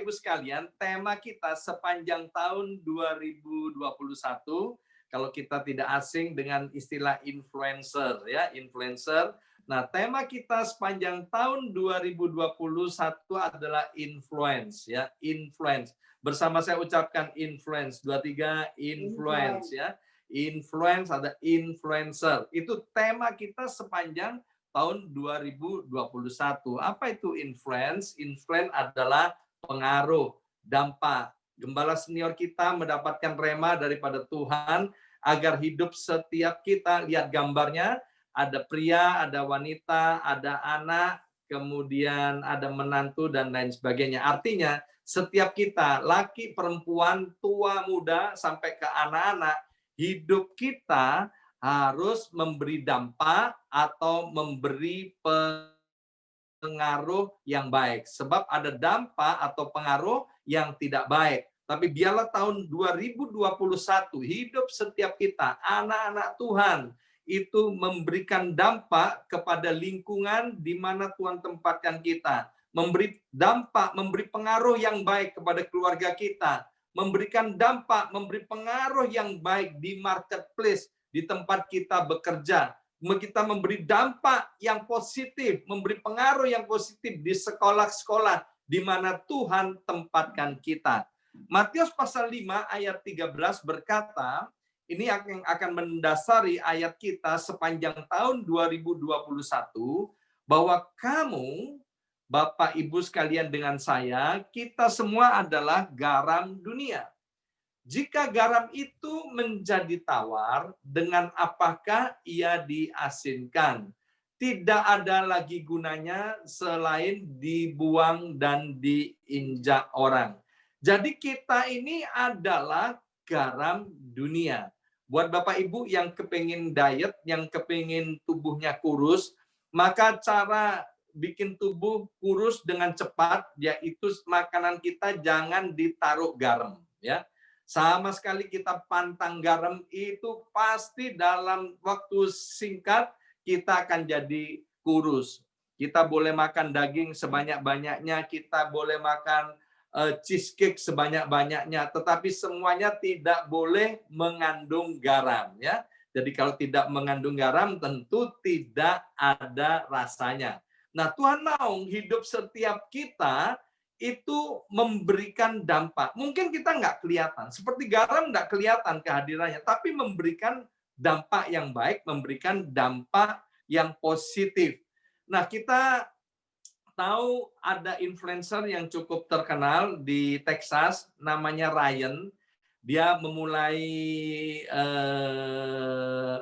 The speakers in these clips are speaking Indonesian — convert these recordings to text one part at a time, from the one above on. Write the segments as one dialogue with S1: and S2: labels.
S1: Ibu sekalian, tema kita sepanjang tahun 2021, kalau kita tidak asing dengan istilah influencer, ya, influencer. Nah, tema kita sepanjang tahun 2021 adalah influence, ya, influence. Bersama saya ucapkan influence, 23, influence, ya. Influence, ada influencer. Itu tema kita sepanjang tahun 2021. Apa itu influence? Influence adalah pengaruh, dampak. Gembala senior kita mendapatkan rema daripada Tuhan agar hidup setiap kita, lihat gambarnya, ada pria, ada wanita, ada anak, kemudian ada menantu, dan lain sebagainya. Artinya, setiap kita, laki, perempuan, tua, muda, sampai ke anak-anak, hidup kita harus memberi dampak atau memberi pengaruh yang baik. Sebab ada dampak atau pengaruh yang tidak baik. Tapi biarlah tahun 2021 hidup setiap kita, anak-anak Tuhan, itu memberikan dampak kepada lingkungan di mana Tuhan tempatkan kita. Memberi dampak, memberi pengaruh yang baik kepada keluarga kita. Memberikan dampak, memberi pengaruh yang baik di marketplace, di tempat kita bekerja. Kita memberi dampak yang positif, memberi pengaruh yang positif di sekolah-sekolah di mana Tuhan tempatkan kita. Matius pasal 5 ayat 13 berkata, ini yang akan mendasari ayat kita sepanjang tahun 2021, bahwa kamu, Bapak Ibu sekalian dengan saya, kita semua adalah garam dunia. Jika garam itu menjadi tawar, dengan apakah ia diasinkan? Tidak ada lagi gunanya selain dibuang dan diinjak orang. Jadi kita ini adalah garam dunia. Buat Bapak Ibu yang kepingin diet, yang kepingin tubuhnya kurus, maka cara bikin tubuh kurus dengan cepat, yaitu makanan kita jangan ditaruh garam, ya. Sama sekali kita pantang garam, itu pasti dalam waktu singkat kita akan jadi kurus. Kita boleh makan daging sebanyak-banyaknya, kita boleh makan cheesecake sebanyak-banyaknya, tetapi semuanya tidak boleh mengandung garam, ya. Jadi kalau tidak mengandung garam tentu tidak ada rasanya. Nah, Tuhan mau hidup setiap kita itu memberikan dampak. Mungkin kita nggak kelihatan, seperti garam nggak kelihatan kehadirannya, tapi memberikan dampak yang baik, memberikan dampak yang positif. Nah, kita tahu ada influencer yang cukup terkenal di Texas, namanya Ryan. Dia memulai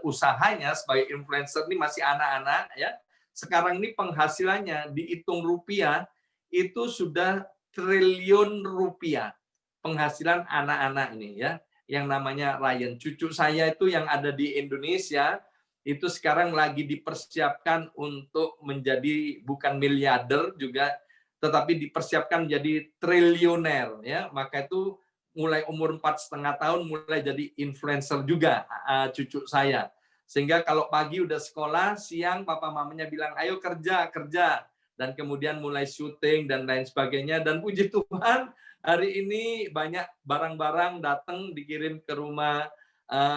S1: usahanya sebagai influencer, ini masih anak-anak, ya. Sekarang ini penghasilannya dihitung rupiah, itu sudah triliun rupiah penghasilan anak-anak ini, ya, yang namanya Ryan. Cucu saya itu yang ada di Indonesia itu sekarang lagi dipersiapkan untuk menjadi bukan miliarder juga, tetapi dipersiapkan jadi triliuner, ya. Maka itu mulai umur 4,5 tahun mulai jadi influencer juga cucu saya. Sehingga kalau pagi udah sekolah, siang papa mamanya bilang, ayo kerja, kerja. Dan kemudian mulai syuting dan lain sebagainya. Dan puji Tuhan, hari ini banyak barang-barang datang dikirim ke rumah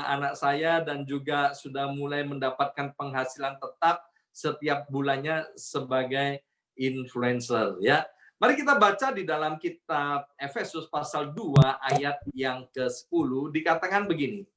S1: anak saya dan juga sudah mulai mendapatkan penghasilan tetap setiap bulannya sebagai influencer, ya. Mari kita baca di dalam kitab Efesus pasal 2 ayat yang ke-10, dikatakan begini.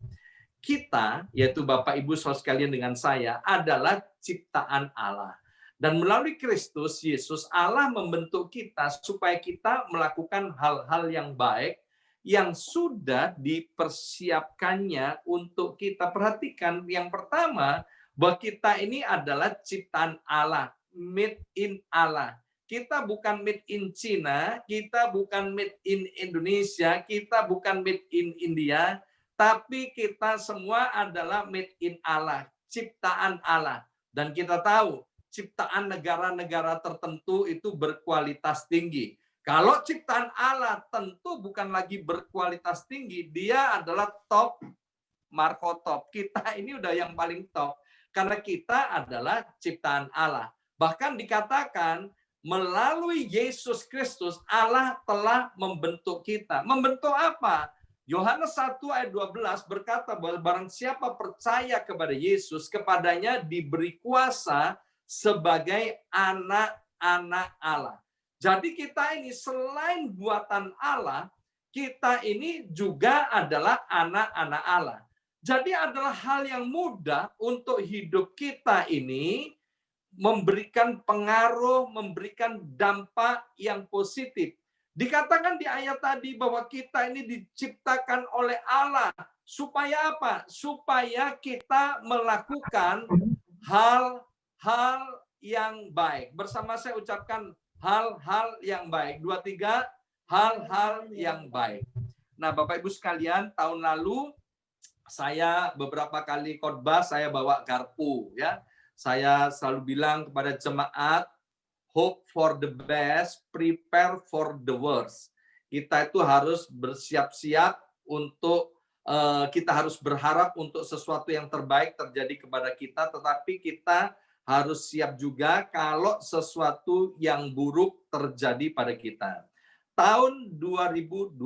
S1: Kita, yaitu Bapak Ibu saudara sekalian dengan saya, adalah ciptaan Allah. Dan melalui Kristus Yesus, Allah membentuk kita supaya kita melakukan hal-hal yang baik yang sudah dipersiapkannya untuk kita. Perhatikan, yang pertama, bahwa kita ini adalah ciptaan Allah, made in Allah. Kita bukan made in China, kita bukan made in Indonesia, kita bukan made in India, tapi kita semua adalah made in Allah, ciptaan Allah. Dan kita tahu, ciptaan negara-negara tertentu itu berkualitas tinggi. Kalau ciptaan Allah tentu bukan lagi berkualitas tinggi, dia adalah top, Marco top. Kita ini udah yang paling top, karena kita adalah ciptaan Allah. Bahkan dikatakan melalui Yesus Kristus Allah telah membentuk kita. Membentuk apa? Yohanes 1 ayat 12 berkata bahwa barang siapa percaya kepada Yesus, kepadanya diberi kuasa sebagai anak-anak Allah. Jadi kita ini selain buatan Allah, kita ini juga adalah anak-anak Allah. Jadi adalah hal yang mudah untuk hidup kita ini memberikan pengaruh, memberikan dampak yang positif. Dikatakan di ayat tadi bahwa kita ini diciptakan oleh Allah. Supaya apa? Supaya kita melakukan hal-hal yang baik. Bersama saya ucapkan hal-hal yang baik. 2, 3, hal-hal yang baik. Nah, Bapak Ibu sekalian, tahun lalu saya beberapa kali khotbah, saya bawa garpu, ya. Saya selalu bilang kepada jemaat, hope for the best, prepare for the worst. Kita itu harus bersiap-siap untuk, kita harus berharap untuk sesuatu yang terbaik terjadi kepada kita, tetapi kita harus siap juga kalau sesuatu yang buruk terjadi pada kita. Tahun 2021,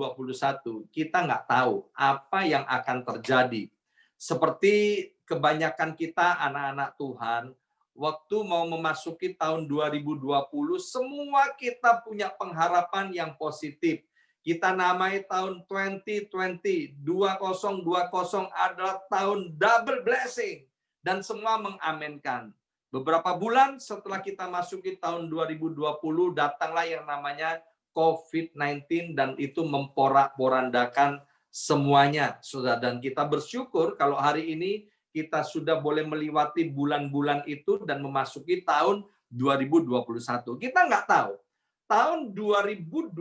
S1: kita nggak tahu apa yang akan terjadi. Seperti kebanyakan kita anak-anak Tuhan, waktu mau memasuki tahun 2020, semua kita punya pengharapan yang positif. Kita namai tahun 2020, 2020 adalah tahun double blessing. Dan semua mengamenkan. Beberapa bulan setelah kita masuki tahun 2020, datanglah yang namanya COVID-19 dan itu memporak-porandakan semuanya, Saudara. Dan kita bersyukur kalau hari ini kita sudah boleh melewati bulan-bulan itu dan memasuki tahun 2021. Kita nggak tahu tahun 2021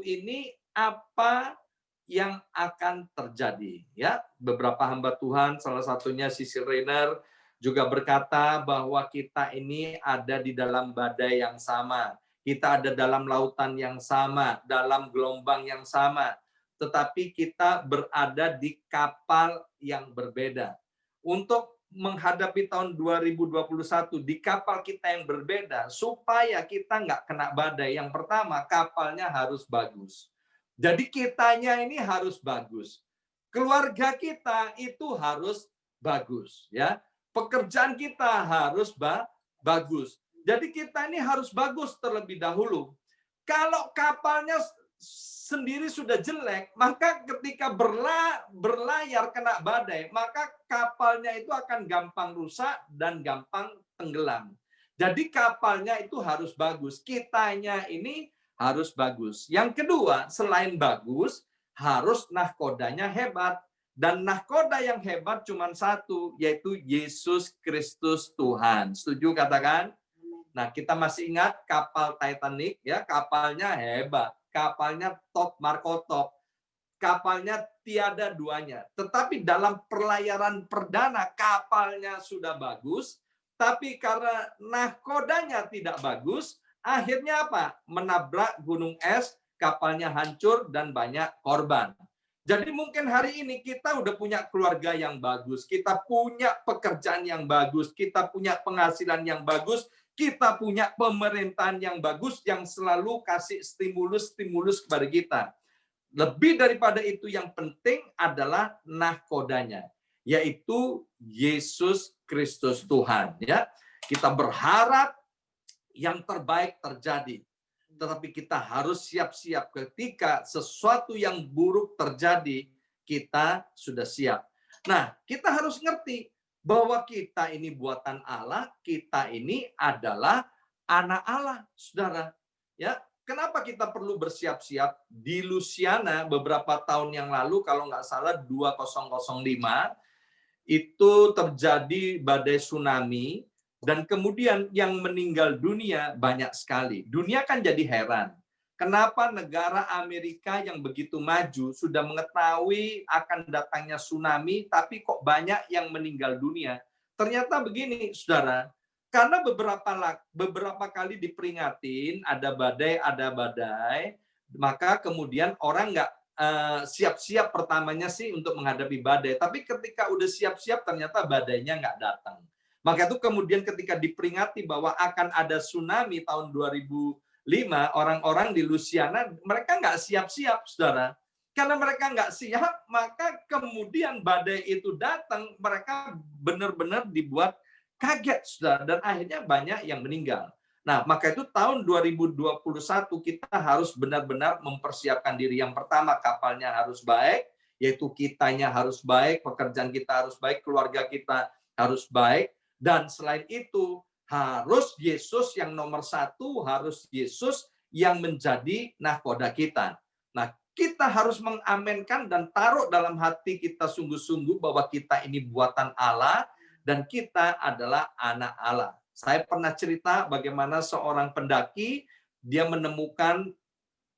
S1: ini apa yang akan terjadi. Ya, beberapa hamba Tuhan, salah satunya Cecil Rayner juga berkata bahwa kita ini ada di dalam badai yang sama. Kita ada dalam lautan yang sama, dalam gelombang yang sama. Tetapi kita berada di kapal yang berbeda. Untuk menghadapi tahun 2021 di kapal kita yang berbeda, supaya kita nggak kena badai. Yang pertama, kapalnya harus bagus. Jadi kitanya ini harus bagus. Keluarga kita itu harus bagus, ya. Pekerjaan kita harus bagus. Jadi kita ini harus bagus terlebih dahulu. Kalau kapalnya sendiri sudah jelek, maka ketika berlayar kena badai, maka kapalnya itu akan gampang rusak dan gampang tenggelam. Jadi kapalnya itu harus bagus, kitanya ini harus bagus. Yang kedua, selain bagus, harus nahkodanya hebat. Dan nahkoda yang hebat cuma satu, yaitu Yesus Kristus Tuhan. Setuju katakan? Nah, kita masih ingat kapal Titanic, ya, kapalnya hebat, kapalnya top Marco top, kapalnya tiada duanya. Tetapi dalam pelayaran perdana kapalnya sudah bagus, tapi karena nahkodanya tidak bagus, akhirnya apa? Menabrak gunung es, kapalnya hancur dan banyak korban. Jadi mungkin hari ini kita udah punya keluarga yang bagus, kita punya pekerjaan yang bagus, kita punya penghasilan yang bagus, kita punya pemerintahan yang bagus yang selalu kasih stimulus kepada kita. Lebih daripada itu yang penting adalah nahkodanya, yaitu Yesus Kristus Tuhan. Ya, kita berharap yang terbaik terjadi, tetapi kita harus siap-siap ketika sesuatu yang buruk terjadi, kita sudah siap. Nah, kita harus ngerti bahwa kita ini buatan Allah, kita ini adalah anak Allah, Saudara. Ya, kenapa kita perlu bersiap-siap? Di Louisiana beberapa tahun yang lalu, kalau nggak salah 2005, itu terjadi badai tsunami, dan kemudian yang meninggal dunia banyak sekali. Dunia kan jadi heran. Kenapa negara Amerika yang begitu maju sudah mengetahui akan datangnya tsunami, tapi kok banyak yang meninggal dunia? Ternyata begini, Saudara. Karena beberapa kali diperingatin ada badai, maka kemudian orang nggak siap-siap pertamanya sih untuk menghadapi badai. Tapi ketika udah siap-siap ternyata badainya nggak datang. Maka itu kemudian ketika diperingati bahwa akan ada tsunami tahun 2005, orang-orang di Louisiana, mereka nggak siap-siap, saudara. Karena mereka nggak siap, maka kemudian badai itu datang, mereka benar-benar dibuat kaget, saudara. Dan akhirnya banyak yang meninggal. Nah, maka itu tahun 2021 kita harus benar-benar mempersiapkan diri. Yang pertama, kapalnya harus baik, yaitu kitanya harus baik, pekerjaan kita harus baik, keluarga kita harus baik. Dan selain itu, harus Yesus yang nomor satu, harus Yesus yang menjadi nahkoda kita. Nah, kita harus mengamenkan dan taruh dalam hati kita sungguh-sungguh bahwa kita ini buatan Allah dan kita adalah anak Allah. Saya pernah cerita bagaimana seorang pendaki, dia menemukan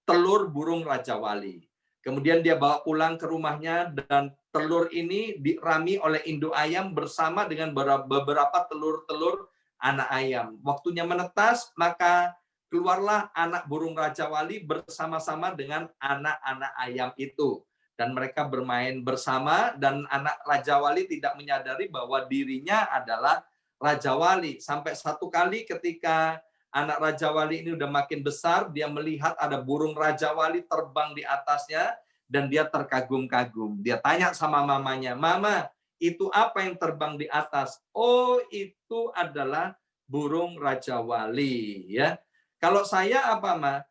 S1: telur burung Raja Wali. Kemudian dia bawa pulang ke rumahnya dan telur ini dirami oleh induk ayam bersama dengan beberapa telur-telur anak ayam. Waktunya menetas, maka keluarlah anak burung Raja Wali bersama-sama dengan anak-anak ayam itu. Dan mereka bermain bersama dan anak Raja Wali tidak menyadari bahwa dirinya adalah Raja Wali. Sampai satu kali ketika anak Raja Wali ini udah makin besar, dia melihat ada burung Raja Wali terbang di atasnya, dan dia terkagum-kagum. Dia tanya sama mamanya, "Mama, itu apa yang terbang di atas?" "Oh, itu adalah burung Raja Wali." Ya. Kalau saya apa, Ma?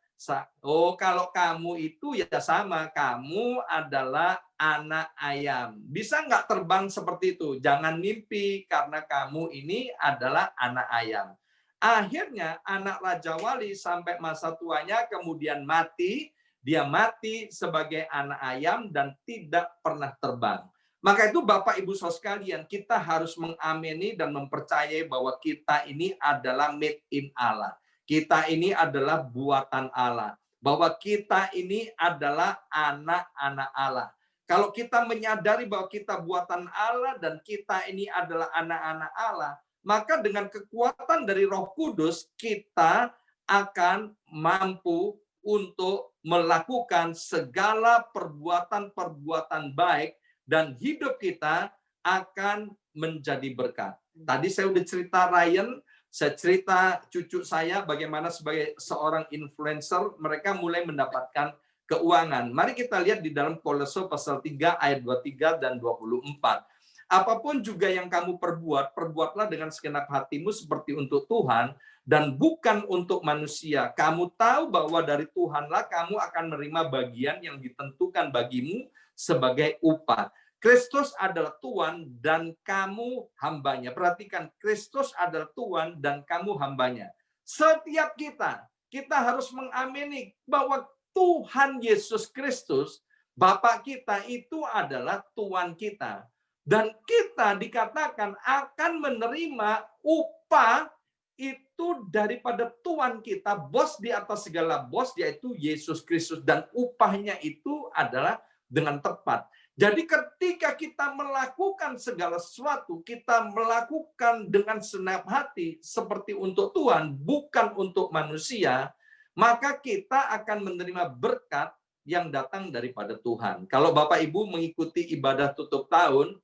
S1: "Oh, kalau kamu itu ya sama, kamu adalah anak ayam. Bisa nggak terbang seperti itu? Jangan mimpi, karena kamu ini adalah anak ayam." Akhirnya anak Raja Wali sampai masa tuanya kemudian mati. Dia mati sebagai anak ayam dan tidak pernah terbang. Maka itu Bapak Ibu Saudara sekalian, kita harus mengamini dan mempercayai bahwa kita ini adalah made in Allah. Kita ini adalah buatan Allah. Bahwa kita ini adalah anak-anak Allah. Kalau kita menyadari bahwa kita buatan Allah dan kita ini adalah anak-anak Allah, maka dengan kekuatan dari Roh Kudus, kita akan mampu untuk melakukan segala perbuatan-perbuatan baik dan hidup kita akan menjadi berkat. Tadi saya udah cerita Ryan, saya cerita cucu saya bagaimana sebagai seorang influencer mereka mulai mendapatkan keuangan. Mari kita lihat di dalam Kolose pasal 3 ayat 23 dan 24. Apapun juga yang kamu perbuat, perbuatlah dengan segenap hatimu seperti untuk Tuhan dan bukan untuk manusia. Kamu tahu bahwa dari Tuhanlah kamu akan menerima bagian yang ditentukan bagimu sebagai upah. Kristus adalah Tuhan dan kamu hambanya. Perhatikan, Kristus adalah Tuhan dan kamu hambanya. Setiap kita harus mengamini bahwa Tuhan Yesus Kristus, Bapa kita itu adalah Tuhan kita. Dan kita dikatakan akan menerima upah itu daripada Tuhan kita, bos di atas segala bos, yaitu Yesus Kristus. Dan upahnya itu adalah dengan tepat. Jadi ketika kita melakukan segala sesuatu, kita melakukan dengan senap hati seperti untuk Tuhan, bukan untuk manusia, maka kita akan menerima berkat yang datang daripada Tuhan. Kalau Bapak Ibu mengikuti ibadah tutup tahun,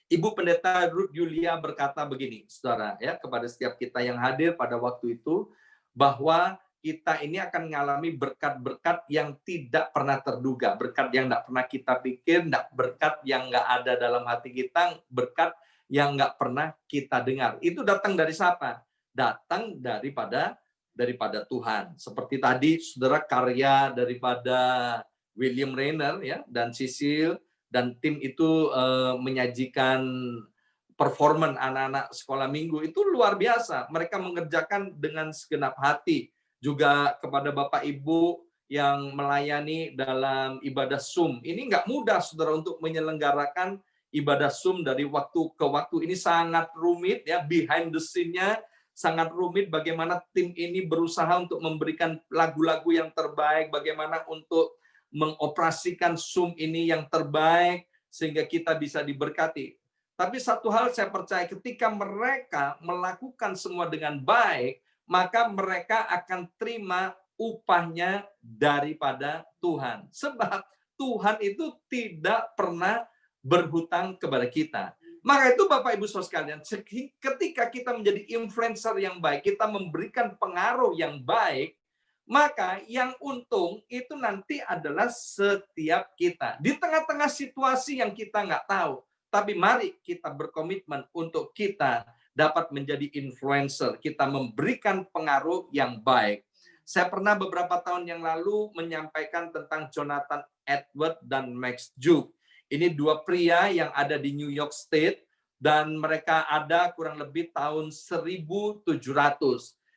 S1: Ibu Pendeta Ruth Julia berkata begini, saudara, ya, kepada setiap kita yang hadir pada waktu itu, bahwa kita ini akan mengalami berkat-berkat yang tidak pernah terduga, berkat yang tidak pernah kita pikir, berkat yang nggak ada dalam hati kita, berkat yang nggak pernah kita dengar. Itu datang dari siapa? Datang daripada Tuhan. Seperti tadi, saudara, karya daripada William Rainer, ya, dan Cecil, dan tim itu menyajikan performan anak-anak sekolah minggu itu luar biasa. Mereka mengerjakan dengan segenap hati. Juga kepada Bapak Ibu yang melayani dalam ibadah Zoom. Ini nggak mudah, saudara, untuk menyelenggarakan ibadah Zoom dari waktu ke waktu. Ini sangat rumit, ya, behind the scene-nya sangat rumit. Bagaimana tim ini berusaha untuk memberikan lagu-lagu yang terbaik, bagaimana untuk mengoperasikan Zoom ini yang terbaik sehingga kita bisa diberkati. Tapi satu hal saya percaya, ketika mereka melakukan semua dengan baik, maka mereka akan terima upahnya daripada Tuhan. Sebab Tuhan itu tidak pernah berhutang kepada kita. Maka itu Bapak Ibu Saudara sekalian, ketika kita menjadi influencer yang baik, kita memberikan pengaruh yang baik, maka yang untung itu nanti adalah setiap kita. Di tengah-tengah situasi yang kita nggak tahu, tapi mari kita berkomitmen untuk kita dapat menjadi influencer. Kita memberikan pengaruh yang baik. Saya pernah beberapa tahun yang lalu menyampaikan tentang Jonathan Edwards dan Max Juke. Ini dua pria yang ada di New York State dan mereka ada kurang lebih tahun 1700.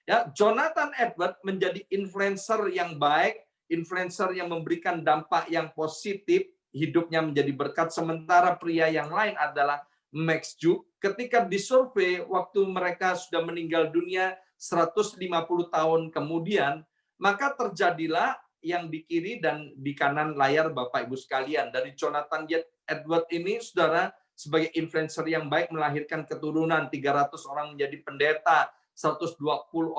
S1: Ya, Jonathan Edwards menjadi influencer yang baik, influencer yang memberikan dampak yang positif, hidupnya menjadi berkat. Sementara pria yang lain adalah Max Juke. Ketika disurvei waktu mereka sudah meninggal dunia 150 tahun kemudian, maka terjadilah yang di kiri dan di kanan layar Bapak Ibu sekalian. Dari Jonathan Edwards ini, saudara, sebagai influencer yang baik melahirkan keturunan, 300 orang menjadi pendeta, 120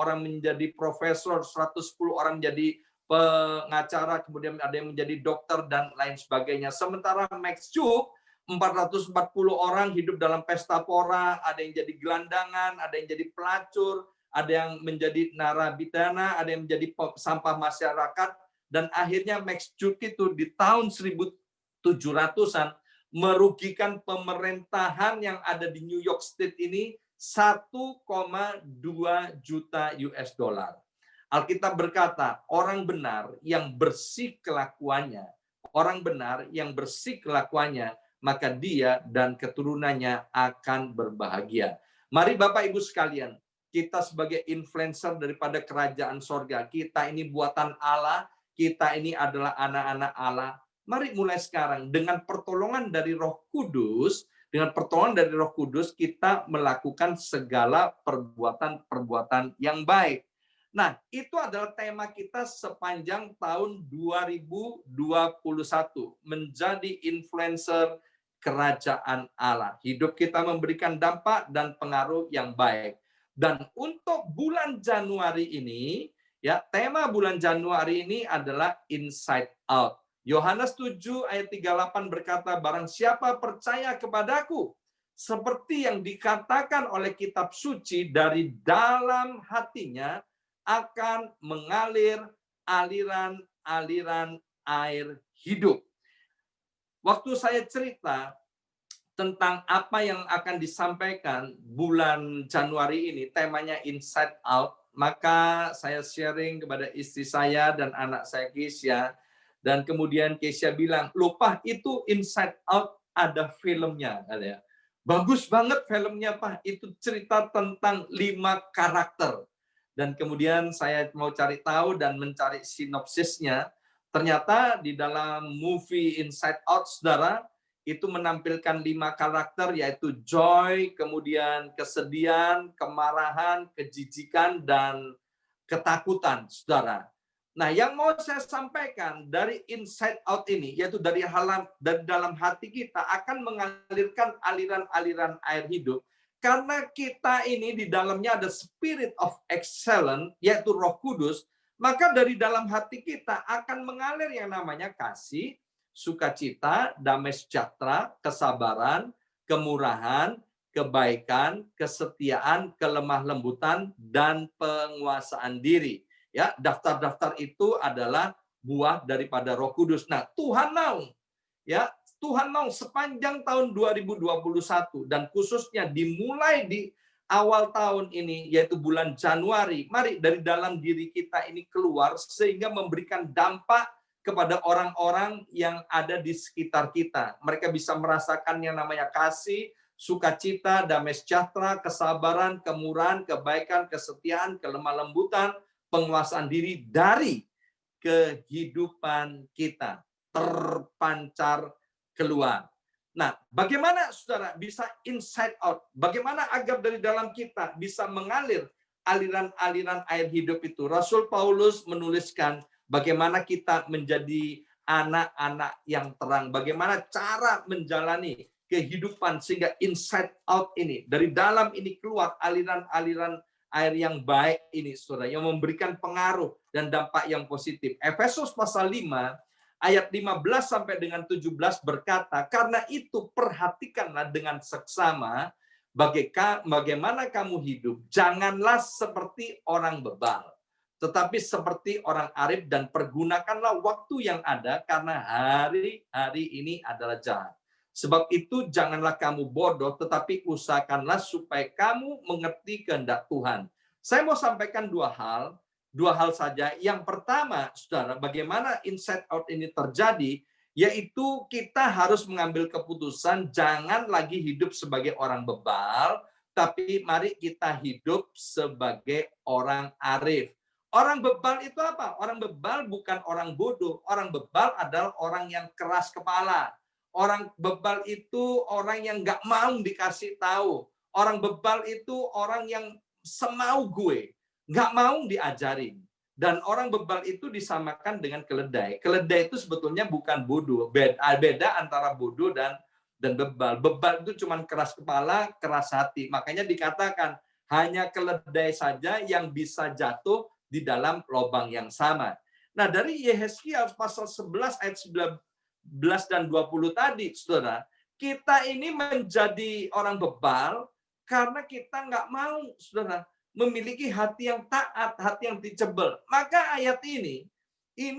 S1: orang menjadi profesor, 110 orang menjadi pengacara, kemudian ada yang menjadi dokter dan lain sebagainya. Sementara Max Juke, 440 orang hidup dalam pesta pora, ada yang jadi gelandangan, ada yang jadi pelacur, ada yang menjadi narapidana, ada yang menjadi sampah masyarakat, dan akhirnya Max Juke itu di tahun 1700-an merugikan pemerintahan yang ada di New York State ini 1,2 juta US dollar. Alkitab berkata, orang benar yang bersih kelakuannya, orang benar yang bersih kelakuannya, maka dia dan keturunannya akan berbahagia. Mari Bapak Ibu sekalian, kita sebagai influencer daripada kerajaan sorga, kita ini buatan Allah, kita ini adalah anak-anak Allah. Mari mulai sekarang dengan pertolongan dari Roh Kudus, kita melakukan segala perbuatan-perbuatan yang baik. Nah, itu adalah tema kita sepanjang tahun 2021, menjadi influencer kerajaan Allah. Hidup kita memberikan dampak dan pengaruh yang baik. Dan untuk bulan Januari ini, ya, tema bulan Januari ini adalah Inside Out. Yohanes 7 ayat 38 berkata, barang siapa percaya kepadaku, seperti yang dikatakan oleh kitab suci, dari dalam hatinya akan mengalir aliran-aliran air hidup. Waktu saya cerita tentang apa yang akan disampaikan bulan Januari ini, temanya Inside Out, maka saya sharing kepada istri saya dan anak saya Keisha, dan kemudian Keisha bilang, lupa itu Inside Out ada filmnya. Bagus banget filmnya, Pak. Itu cerita tentang 5 karakter. Dan kemudian saya mau cari tahu dan mencari sinopsisnya. Ternyata di dalam movie Inside Out, saudara, itu menampilkan 5 karakter, yaitu joy, kemudian kesedihan, kemarahan, kejijikan, dan ketakutan, saudara. Nah, yang mau saya sampaikan dari Inside Out ini, yaitu dari dalam hati kita akan mengalirkan aliran-aliran air hidup, karena kita ini di dalamnya ada Spirit of Excellence, yaitu Roh Kudus, maka dari dalam hati kita akan mengalir yang namanya kasih, sukacita, damai sejahtera, kesabaran, kemurahan, kebaikan, kesetiaan, kelemah lembutan, dan penguasaan diri. Ya, daftar-daftar itu adalah buah daripada Roh Kudus. Nah, Tuhan mau sepanjang tahun 2021 dan khususnya dimulai di awal tahun ini, yaitu bulan Januari, mari dari dalam diri kita ini keluar sehingga memberikan dampak kepada orang-orang yang ada di sekitar kita. Mereka bisa merasakan yang namanya kasih, sukacita, damai sejahtera, kesabaran, kemurahan, kebaikan, kesetiaan, kelemah lembutan, penguasaan diri dari kehidupan kita terpancar keluar. Nah, bagaimana saudara bisa inside out? Bagaimana agar dari dalam kita bisa mengalir aliran-aliran air hidup itu? Rasul Paulus menuliskan bagaimana kita menjadi anak-anak yang terang. Bagaimana cara menjalani kehidupan sehingga inside out ini, dari dalam ini keluar aliran-aliran air yang baik ini, saudara, yang memberikan pengaruh dan dampak yang positif. Efesus pasal 5 ayat 15 sampai dengan 17 berkata, karena itu perhatikanlah dengan seksama bagaimana kamu hidup. Janganlah seperti orang bebal, tetapi seperti orang arif, dan pergunakanlah waktu yang ada karena hari-hari ini adalah jahat. Sebab itu janganlah kamu bodoh, tetapi usahakanlah supaya kamu mengerti kehendak Tuhan. Saya mau sampaikan dua hal saja. Yang pertama, saudara, bagaimana inside out ini terjadi, yaitu kita harus mengambil keputusan jangan lagi hidup sebagai orang bebal, tapi mari kita hidup sebagai orang arif. Orang bebal itu apa? Orang bebal bukan orang bodoh. Orang bebal adalah orang yang keras kepala. Orang bebal itu orang yang nggak mau dikasih tahu. Orang bebal itu orang yang semau gue, nggak mau diajarin. Dan orang bebal itu disamakan dengan keledai. Keledai itu sebetulnya bukan bodoh. Beda antara bodoh dan bebal. Bebal itu cuma keras kepala, keras hati. Makanya dikatakan hanya keledai saja yang bisa jatuh di dalam lubang yang sama. Nah, dari Yehezkiel pasal 11 ayat 19 dan 20 tadi, saudara, kita ini menjadi orang bebal karena kita nggak mau, saudara, memiliki hati yang taat, hati yang teachable. Maka ayat ini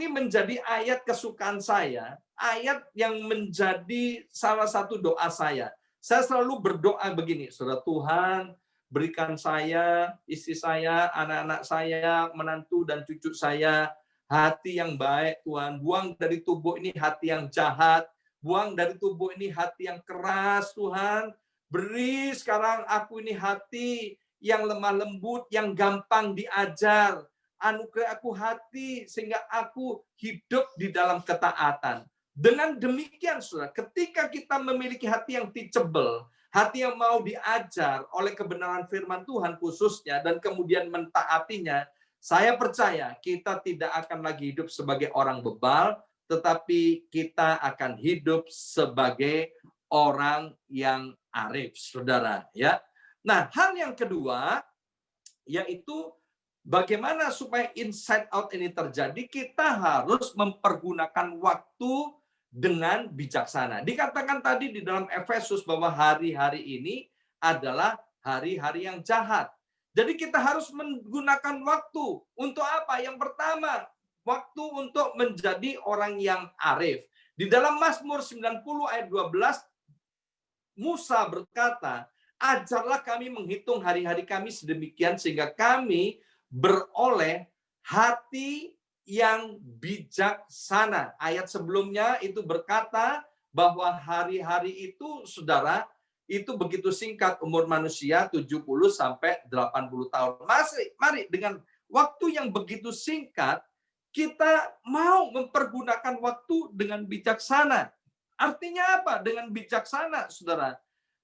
S1: menjadi ayat kesukaan saya, ayat yang menjadi salah satu doa saya. Saya selalu berdoa begini, saudara, Tuhan, berikan saya, istri saya, anak-anak saya, menantu dan cucu saya, hati yang baik, Tuhan. Buang dari tubuh ini hati yang jahat, buang dari tubuh ini hati yang keras, Tuhan. Beri sekarang aku ini hati yang lemah lembut, yang gampang diajar. Anugerah aku hati sehingga aku hidup di dalam ketaatan. Dengan demikian, saudara, ketika kita memiliki hati yang teachable, hati yang mau diajar oleh kebenaran firman Tuhan khususnya, dan kemudian mentaatinya, saya percaya kita tidak akan lagi hidup sebagai orang bebal, tetapi kita akan hidup sebagai orang yang arif, saudara. Ya. Nah, hal yang kedua, yaitu bagaimana supaya inside out ini terjadi, kita harus mempergunakan waktu dengan bijaksana. Dikatakan tadi di dalam Efesus bahwa hari-hari ini adalah hari-hari yang jahat. Jadi kita harus menggunakan waktu. Untuk apa? Yang pertama, waktu untuk menjadi orang yang arif. Di dalam Mazmur 90 ayat 12, Musa berkata, ajarlah kami menghitung hari-hari kami sedemikian sehingga kami beroleh hati yang bijaksana. Ayat sebelumnya itu berkata bahwa hari-hari itu, saudara, itu begitu singkat, umur manusia 70 sampai 80 tahun. Mari dengan waktu yang begitu singkat, kita mau mempergunakan waktu dengan bijaksana. Artinya apa? Dengan bijaksana, saudara.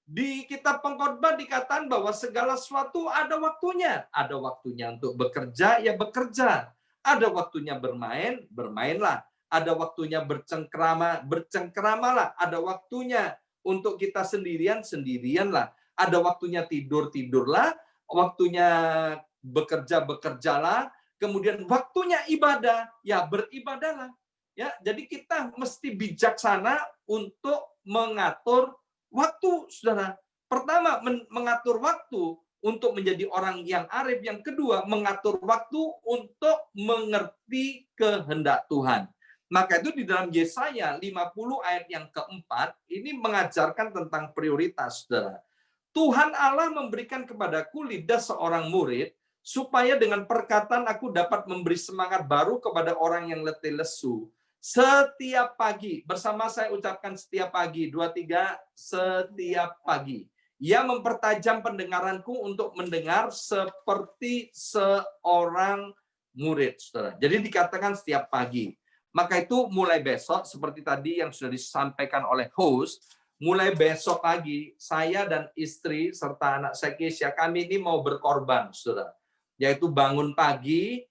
S1: Di kitab Pengkhotbah dikatakan bahwa segala sesuatu ada waktunya. Ada waktunya untuk bekerja, ya bekerja. Ada waktunya bermain, bermainlah. Ada waktunya bercengkrama, bercengkramalah. Ada waktunya untuk kita sendirian, sendirianlah. Ada waktunya tidur, tidurlah. Waktunya bekerja, bekerjalah. Kemudian waktunya ibadah, ya beribadahlah. Ya, jadi kita mesti bijaksana untuk mengatur waktu, saudara. Pertama, mengatur waktu untuk menjadi orang yang arif. Yang kedua, mengatur waktu untuk mengerti kehendak Tuhan. Maka itu di dalam Yesaya 50 ayat yang keempat, ini mengajarkan tentang prioritas, saudara. Tuhan Allah memberikan kepadaku lidah seorang murid, supaya dengan perkataan aku dapat memberi semangat baru kepada orang yang letih lesu. Setiap pagi, bersama saya ucapkan setiap pagi, 2-3, setiap pagi. Ia mempertajam pendengaranku untuk mendengar seperti seorang murid, saudara. Jadi dikatakan setiap pagi. Maka itu mulai besok, seperti tadi yang sudah disampaikan oleh host, mulai besok pagi, saya dan istri serta anak saya Kesia, kami ini mau berkorban, saudara. Yaitu bangun pagi,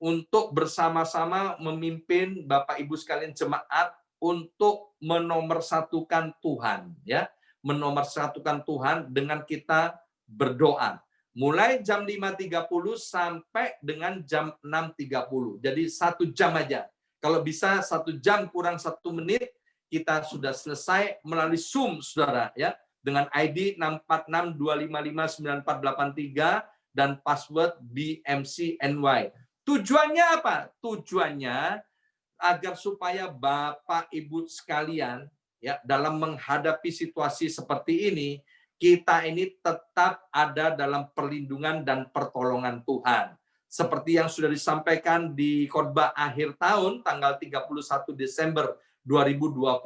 S1: untuk bersama-sama memimpin Bapak Ibu sekalian jemaat untuk menomorsatukan Tuhan, ya, menomorsatukan Tuhan dengan kita berdoa. Mulai jam 5.30 sampai dengan jam 6.30. Jadi 1 jam aja. Kalau bisa 1 jam kurang 1 menit, kita sudah selesai melalui Zoom, saudara, ya, dengan ID 646255943 dan password BMCNY. Tujuannya apa? Tujuannya agar supaya Bapak Ibu sekalian, ya, dalam menghadapi situasi seperti ini, kita ini tetap ada dalam perlindungan dan pertolongan Tuhan. Seperti yang sudah disampaikan di khotbah akhir tahun tanggal 31 Desember 2020,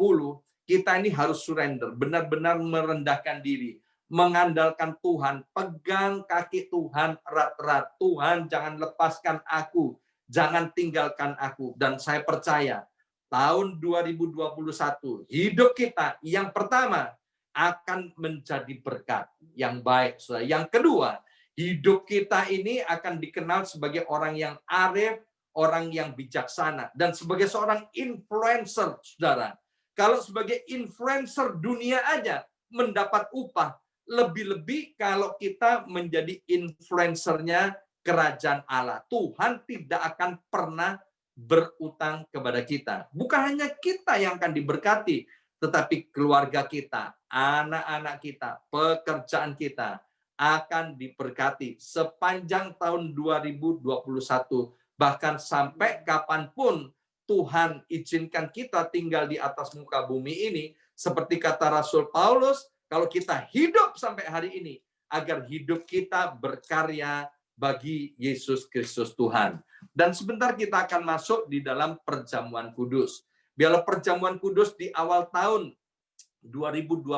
S1: kita ini harus surrender, benar-benar merendahkan diri, mengandalkan Tuhan, pegang kaki Tuhan erat-erat. Tuhan, jangan lepaskan aku, jangan tinggalkan aku. Dan saya percaya tahun 2021 hidup kita yang pertama akan menjadi berkat yang baik, saudara. Yang kedua, hidup kita ini akan dikenal sebagai orang yang arif, orang yang bijaksana, dan sebagai seorang influencer, saudara. Kalau sebagai influencer dunia aja mendapat upah, lebih-lebih kalau kita menjadi influencernya kerajaan Allah. Tuhan tidak akan pernah berutang kepada kita. Bukan hanya kita yang akan diberkati, tetapi keluarga kita, anak-anak kita, pekerjaan kita akan diberkati sepanjang tahun 2021. Bahkan sampai kapanpun Tuhan izinkan kita tinggal di atas muka bumi ini, seperti kata Rasul Paulus, kalau kita hidup sampai hari ini, agar hidup kita berkarya bagi Yesus Kristus Tuhan. Dan sebentar kita akan masuk di dalam perjamuan kudus. Biarlah perjamuan kudus di awal tahun 2021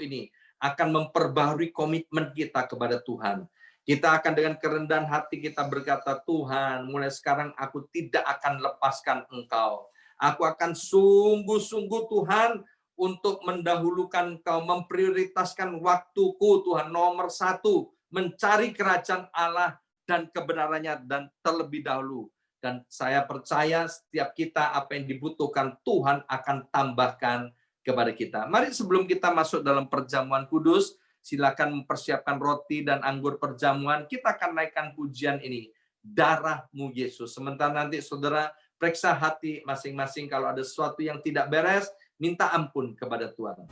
S1: ini akan memperbaharui komitmen kita kepada Tuhan. Kita akan dengan kerendahan hati kita berkata, Tuhan, mulai sekarang aku tidak akan lepaskan Engkau. Aku akan sungguh-sungguh Tuhan untuk mendahulukan Engkau, memprioritaskan waktuku Tuhan nomor 1, mencari kerajaan Allah dan kebenarannya dan terlebih dahulu. Dan saya percaya setiap kita apa yang dibutuhkan Tuhan akan tambahkan kepada kita. Mari sebelum kita masuk dalam perjamuan kudus, silakan mempersiapkan roti dan anggur perjamuan. Kita akan naikkan pujian ini, darah-Mu Yesus. Sementara nanti saudara periksa hati masing-masing, kalau ada sesuatu yang tidak beres, minta ampun kepada Tuhan.